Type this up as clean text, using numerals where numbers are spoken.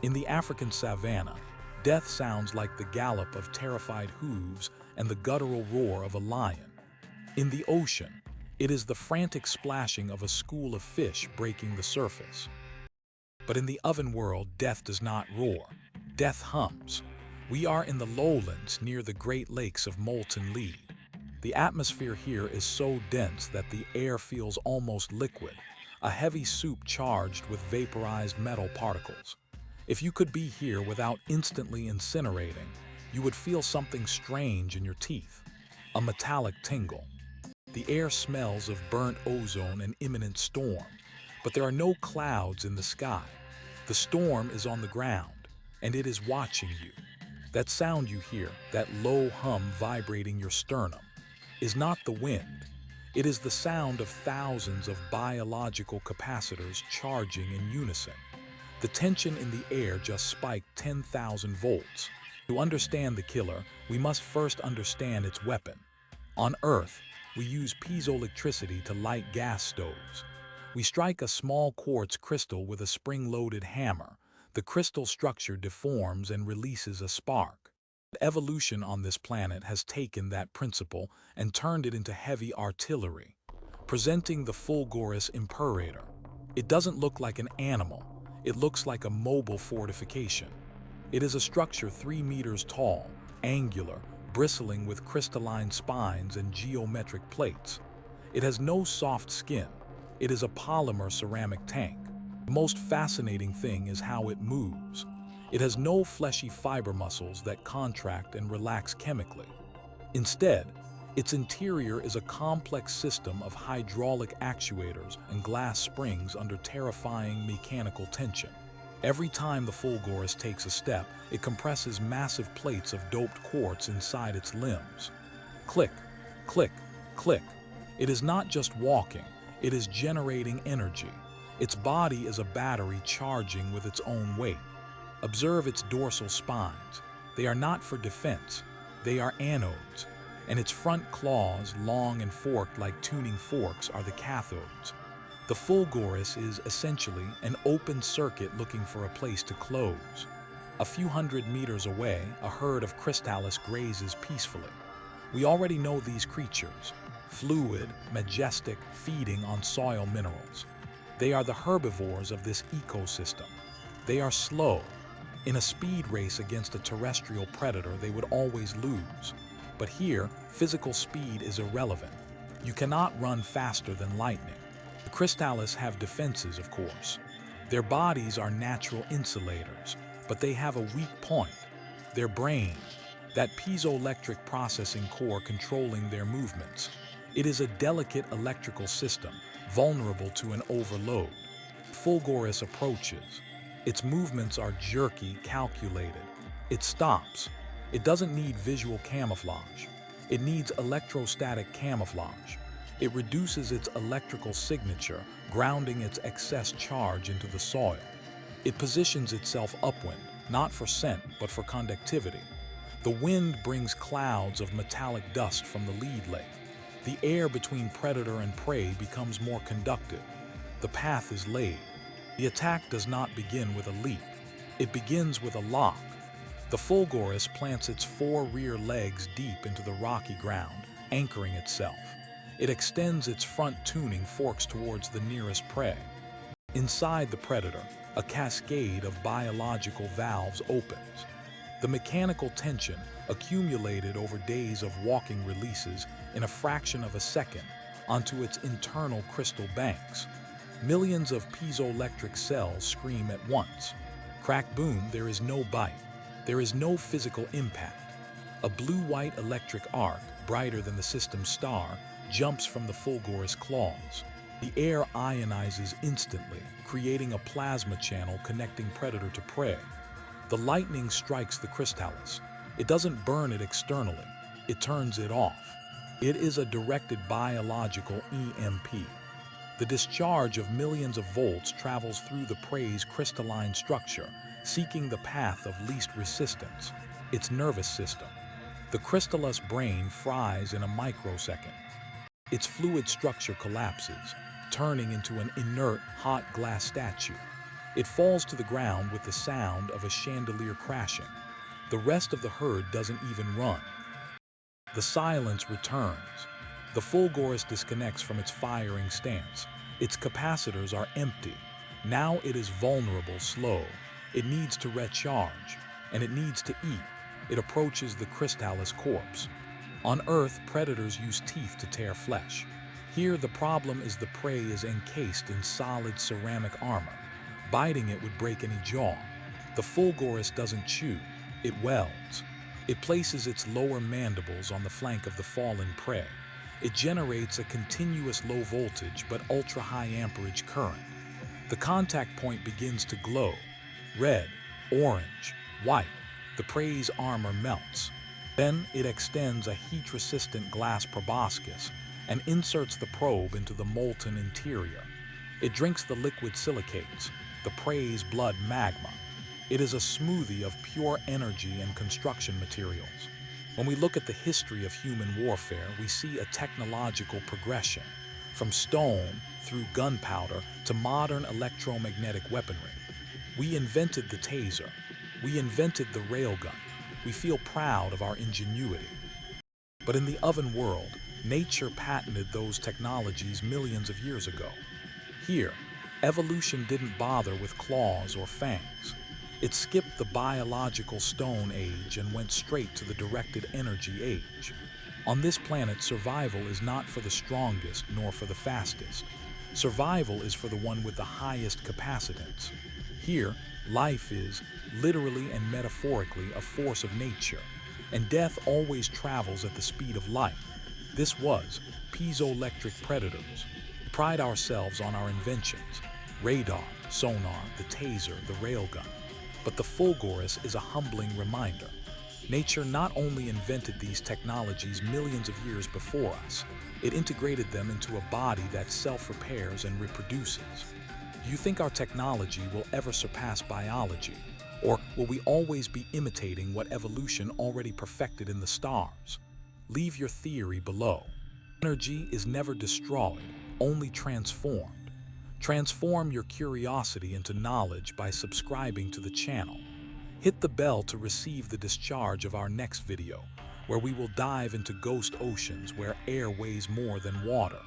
In the African savanna, death sounds like the gallop of terrified hooves and the guttural roar of a lion. In the ocean, it is the frantic splashing of a school of fish breaking the surface. But in the oven world, death does not roar. Death hums. We are in the lowlands near the Great Lakes of molten lead. The atmosphere here is so dense that the air feels almost liquid, a heavy soup charged with vaporized metal particles. If you could be here without instantly incinerating, you would feel something strange in your teeth, a metallic tingle. The air smells of burnt ozone and imminent storm, but there are no clouds in the sky. The storm is on the ground, and it is watching you. That sound you hear, that low hum vibrating your sternum, is not the wind. It is the sound of thousands of biological capacitors charging in unison. The tension in the air just spiked 10,000 volts. To understand the killer, we must first understand its weapon. On Earth, we use piezoelectricity to light gas stoves. We strike a small quartz crystal with a spring-loaded hammer. The crystal structure deforms and releases a spark. Evolution on this planet has taken that principle and turned it into heavy artillery, presenting the Fulgoris Imperator. It doesn't look like an animal. It looks like a mobile fortification. It is a structure 3 meters tall, angular, bristling with crystalline spines and geometric plates. It has no soft skin. It is a polymer ceramic tank. The most fascinating thing is how it moves. It has no fleshy fiber muscles that contract and relax chemically. Instead, its interior is a complex system of hydraulic actuators and glass springs under terrifying mechanical tension. Every time the Fulgoris takes a step, it compresses massive plates of doped quartz inside its limbs. Click, click, click. It is not just walking, it is generating energy. Its body is a battery charging with its own weight. Observe its dorsal spines. They are not for defense, they are anodes. And its front claws, long and forked like tuning forks, are the cathodes. The Fulgoris is essentially an open circuit looking for a place to close. A few hundred meters away, a herd of Crystalis grazes peacefully. We already know these creatures, fluid, majestic, feeding on soil minerals. They are the herbivores of this ecosystem. They are slow. In a speed race against a terrestrial predator, they would always lose. But here, physical speed is irrelevant. You cannot run faster than lightning. The Crystalis have defenses, of course. Their bodies are natural insulators, but they have a weak point: their brain, that piezoelectric processing core controlling their movements. It is a delicate electrical system, vulnerable to an overload. Fulgoris approaches. Its movements are jerky, calculated. It stops. It doesn't need visual camouflage. It needs electrostatic camouflage. It reduces its electrical signature, grounding its excess charge into the soil. It positions itself upwind, not for scent, but for conductivity. The wind brings clouds of metallic dust from the lead lake. The air between predator and prey becomes more conductive. The path is laid. The attack does not begin with a leap. It begins with a lock. The Fulgoris plants its 4 rear legs deep into the rocky ground, anchoring itself. It extends its front tuning forks towards the nearest prey. Inside the predator, a cascade of biological valves opens. The mechanical tension, accumulated over days of walking, releases in a fraction of a second onto its internal crystal banks. Millions of piezoelectric cells scream at once. Crack, boom, there is no bite. There is no physical impact. A blue-white electric arc, brighter than the system's star, jumps from the Fulgoris claws. The air ionizes instantly, creating a plasma channel connecting predator to prey. The lightning strikes the Crystalis. It doesn't burn it externally. It turns it off. It is a directed biological EMP. The discharge of millions of volts travels through the prey's crystalline structure, seeking the path of least resistance, its nervous system. The Crystalis brain fries in a microsecond. Its fluid structure collapses, turning into an inert, hot glass statue. It falls to the ground with the sound of a chandelier crashing. The rest of the herd doesn't even run. The silence returns. The Fulgoris disconnects from its firing stance. Its capacitors are empty. Now it is vulnerable, slow. It needs to recharge, and it needs to eat. It approaches the crystallis corpse. On Earth, predators use teeth to tear flesh. Here, the problem is the prey is encased in solid ceramic armor. Biting it would break any jaw. The Fulgoris doesn't chew, it welds. It places its lower mandibles on the flank of the fallen prey. It generates a continuous low voltage but ultra-high amperage current. The contact point begins to glow. Red, orange, white. The prey's armor melts. Then it extends a heat-resistant glass proboscis and inserts the probe into the molten interior. It drinks the liquid silicates, the prey's blood magma. It is a smoothie of pure energy and construction materials. When we look at the history of human warfare, we see a technological progression, from stone through gunpowder to modern electromagnetic weaponry. We invented the taser. We invented the railgun. We feel proud of our ingenuity. But in the oven world, nature patented those technologies millions of years ago. Here, evolution didn't bother with claws or fangs. It skipped the biological stone age and went straight to the directed energy age. On this planet, survival is not for the strongest nor for the fastest. Survival is for the one with the highest capacitance. Here, life is, literally and metaphorically, a force of nature, and death always travels at the speed of light. This was piezoelectric predators. We pride ourselves on our inventions: radar, sonar, the taser, the railgun. But the Fulgoris is a humbling reminder. Nature not only invented these technologies millions of years before us, it integrated them into a body that self-repairs and reproduces. Do you think our technology will ever surpass biology? Or will we always be imitating what evolution already perfected in the stars? Leave your theory below. Energy is never destroyed, only transformed. Transform your curiosity into knowledge by subscribing to the channel. Hit the bell to receive the discharge of our next video, where we will dive into ghost oceans where air weighs more than water.